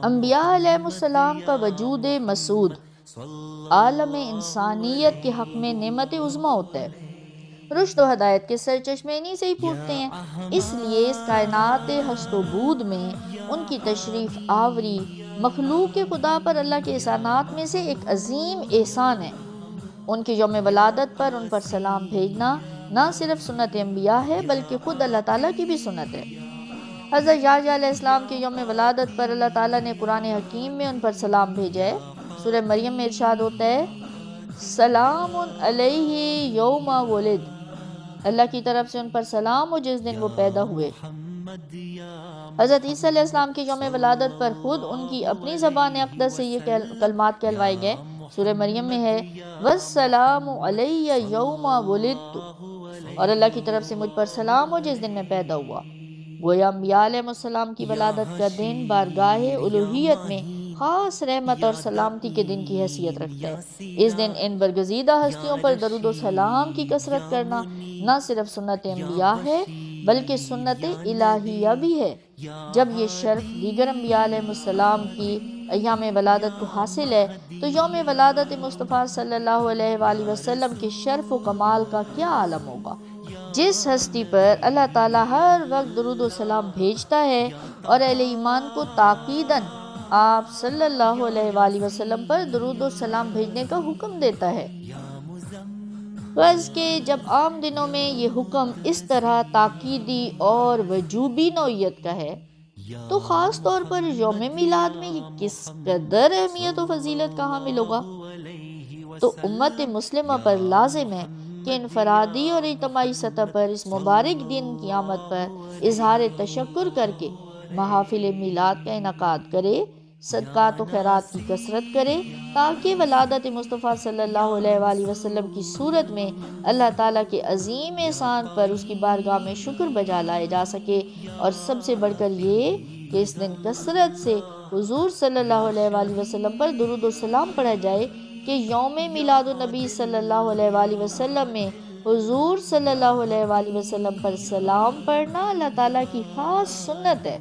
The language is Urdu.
انبیاء علیہ السلام کا وجود مسعود عالم انسانیت کے حق میں نعمت عظمیٰ ہوتا ہے۔ رشد و ہدایت کے سرچشمے انہی سے ہی پھوٹتے ہیں۔ اس لیے اس کائنات ہست و بود میں ان کی تشریف آوری مخلوق خدا پر اللہ کے احسانات میں سے ایک عظیم احسان ہے۔ ان کے یوم ولادت پر ان پر سلام بھیجنا نہ صرف سنت انبیاء ہے بلکہ خود اللہ تعالیٰ کی بھی سنت ہے۔ حضرت یحییٰ علیہ السلام کے یوم ولادت پر اللہ تعالیٰ نے قرآن حکیم میں ان پر سلام بھیجا ہے۔ سورہ مریم میں ارشاد ہوتا ہے سلام علیہ یوم ولد، اللہ کی طرف سے ان پر سلام ہو جس دن وہ پیدا ہوئے۔ حضرت عیسیٰ علیہ السلام کے یوم ولادت پر خود ان کی اپنی زبان اقدس سے یہ کلمات کہلوائے گئے۔ سورہ مریم میں ہے والسلام علیہ یوم ولدت، اور اللہ کی طرف سے مجھ پر سلام ہو جس دن میں پیدا ہوا۔ گویا انبیاء علیہ السلام کی ولادت کا دن بارگاہ الوہیت میں خاص رحمت اور سلامتی کے دن کی حیثیت رکھتا ہے۔ اس دن ان برگزیدہ ہستیوں پر درود و سلام کی کثرت کرنا نہ صرف سنت انبیاء ہے بلکہ سنت الہیہ بھی ہے۔ جب یہ شرف دیگر انبیاء علیہ السلام کی ایام ولادت کو حاصل ہے تو یوم ولادت مصطفیٰ صلی اللہ علیہ وآلہ وسلم کے شرف و کمال کا کیا عالم ہوگا۔ جس ہستی پر اللہ تعالیٰ ہر وقت درود و سلام بھیجتا ہے اور اہل ایمان کو تاکیداً آپ صلی اللہ علیہ وآلہ وسلم پر درود و سلام بھیجنے کا حکم دیتا ہے۔ غرض کہ جب عام دنوں میں یہ حکم اس طرح تاکیدی اور وجوبی نوعیت کا ہے تو خاص طور پر یوم میلاد میں یہ کس قدر اہمیت و فضیلت کا حامل ہوگا۔ تو امت مسلمہ پر لازم ہے کہ انفرادی اور اجتماعی سطح پر اس مبارک دن کی آمد پر اظہار تشکر کر کے محافل میلاد کا انعقاد کرے، صدقات و خیرات کی کثرت کرے تاکہ ولادت مصطفیٰ صلی اللہ علیہ وآلہ وسلم کی صورت میں اللہ تعالیٰ کے عظیم احسان پر اس کی بارگاہ میں شکر بجا لائے جا سکے، اور سب سے بڑھ کر یہ کہ اس دن کثرت سے حضور صلی اللہ علیہ وآلہ وسلم پر درود و سلام پڑھا جائے کہ یوم میلاد النبی صلی اللہ علیہ وآلہ وسلم میں حضور صلی اللہ علیہ وآلہ وسلم پر سلام پڑھنا اللہ تعالیٰ کی خاص سنت ہے۔